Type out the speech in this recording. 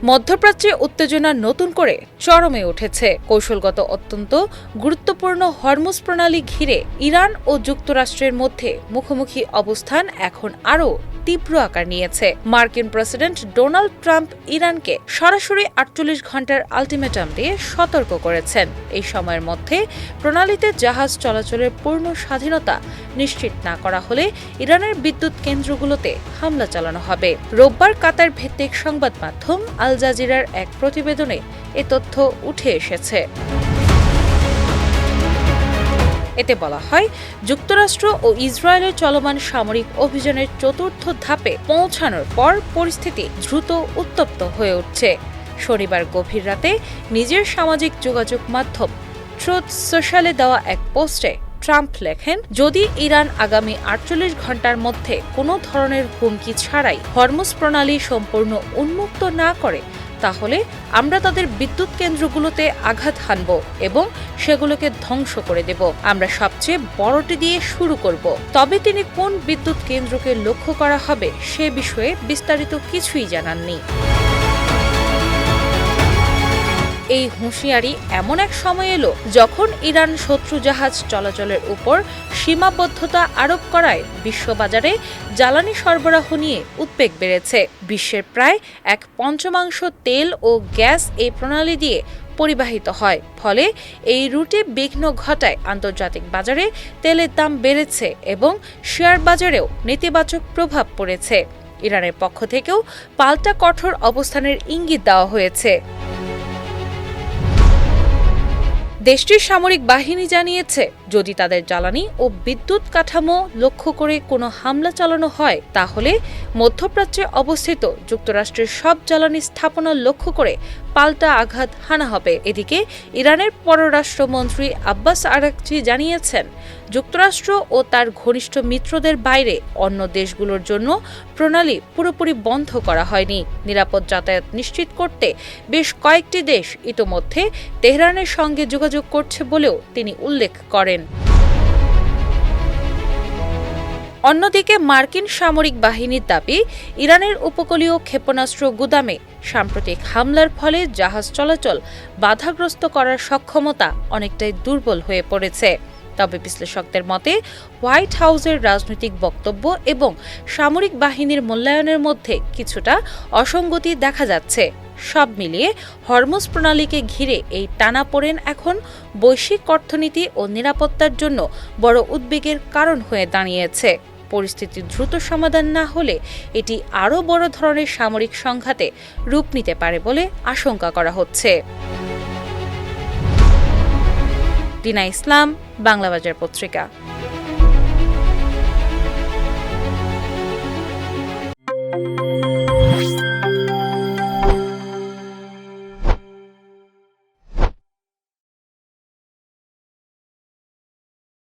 মধ্যপ্রাচ্যে উত্তেজনা নতুন করে চরমে উঠেছে। কৌশলগত অত্যন্ত গুরুত্বপূর্ণ হরমুজ প্রণালী ঘিরে ইরান ও যুক্তরাষ্ট্রের মধ্যে মুখোমুখি অবস্থান এখন আরও তীব্র আকার নিয়েছে। মার্কিন প্রেসিডেন্ট ডোনাল্ড ট্রাম্প ইরানকে সরাসরি ৪৮ ঘণ্টার আলটিমেটাম দিয়ে সতর্ক করেছেন, এই সময়ের মধ্যে প্রণালীতে জাহাজ চলাচলের পূর্ণ স্বাধীনতা নিশ্চিত না করা হলে ইরানের বিদ্যুৎ কেন্দ্রগুলোতে হামলা চালানো হবে। রোববার কাতার ভিত্তিক সংবাদ মাধ্যম আল জাজিরার এক প্রতিবেদনে এ তথ্য উঠে এসেছে। এতে বলা হয়, যুক্তরাষ্ট্র ও ইসরায়েলের চলমান সামরিক অভিযানের চতুর্থ ধাপে পৌঁছানোর পর পরিস্থিতি দ্রুত উত্তপ্ত হয়ে উঠছে। শনিবার গভীর রাতে নিজের সামাজিক যোগাযোগ মাধ্যম ট্রুথ সোশ্যালে দেওয়া এক পোস্টে ট্রাম্প লেখেন, যদি ইরান আগামী ৪৮ ঘণ্টার মধ্যে কোনো ধরনের হুমকি ছাড়াই হরমুজ প্রণালী সম্পূর্ণ উন্মুক্ত না করে তাহলে আমরা তাদের বিদ্যুৎ কেন্দ্রগুলোতে আঘাত হানব এবং সেগুলোকে ধ্বংস করে দেব। আমরা সবচেয়ে বড়টি দিয়ে শুরু করব। তবে তিনি কোন বিদ্যুৎ কেন্দ্রকে লক্ষ্য করা হবে সে বিষয়ে বিস্তারিত কিছুই জানাননি। এই হুঁশিয়ারি এমন এক সময় এলো যখন ইরান শত্রু জাহাজ চলাচলের উপর সীমাবদ্ধতা আরোপ করায় বিশ্ববাজারে জ্বালানি সরবরাহ নিয়ে উদ্বেগ বেড়েছে। বিশ্বের প্রায় ১/৫ তেল ও গ্যাস এই প্রণালী দিয়ে পরিবাহিত হয়, ফলে এই রুটে বিঘ্ন ঘটায় আন্তর্জাতিক বাজারে তেলের দাম বেড়েছে এবং শেয়ার বাজারেও নেতিবাচক প্রভাব পড়েছে। ইরানের পক্ষ থেকেও পাল্টা কঠোর অবস্থানের ইঙ্গিত দেওয়া হয়েছে। দেশটির সামরিক বাহিনী জানিয়েছে, যদি তাদের জ্বালানি ও বিদ্যুৎ কাঠামো লক্ষ্য করে কোনো হামলা চালানো হয় তাহলে মধ্যপ্রাচ্যে অবস্থিত যুক্তরাষ্ট্রের সব জ্বালানি স্থাপনা লক্ষ্য করে পাল্টা আঘাত হানা হবে। এদিকে ইরানের পররাষ্ট্রমন্ত্রী আব্বাস আরাকচি জানিয়েছেন, যুক্তরাষ্ট্র ও তার ঘনিষ্ঠ মিত্রদের বাইরে অন্য দেশগুলোর জন্য প্রণালী পুরোপুরি বন্ধ করা হয়নি। নিরাপদ যাতায়াত নিশ্চিত করতে বেশ কয়েকটি দেশ ইতোমধ্যে তেহরানের সঙ্গে যোগাযোগ করছে বলেও তিনি উল্লেখ করেন। অন্যদিকে মার্কিন সামরিক বাহিনীর দাবি, ইরানের উপকূলীয় ক্ষেপণাস্ত্র গুদামে সাম্প্রতিক হামলার ফলে জাহাজ চলাচল বাধাগ্রস্ত করার সক্ষমতা অনেকটাই দুর্বল হয়ে পড়েছে। তবে বিশ্লেষকদের মতে হোয়াইট হাউসের রাজনৈতিক বক্তব্য এবং সামরিক বাহিনীর মূল্যায়নের মধ্যে কিছুটা অসঙ্গতি দেখা যাচ্ছে। সব মিলিয়ে হরমুজ প্রণালীকে ঘিরে এই টানাপোড়েন এখন বৈশ্বিক অর্থনীতি ও নিরাপত্তার জন্য বড় উদ্বেগের কারণ হয়ে দাঁড়িয়েছে। পরিস্থিতি দ্রুত সমাধান না হলে এটি আরও বড় ধরনের সামরিক সংঘাতে রূপ নিতে পারে বলে আশঙ্কা করা হচ্ছে। ডিনা ইসলাম, বাংলাবাজার পত্রিকা।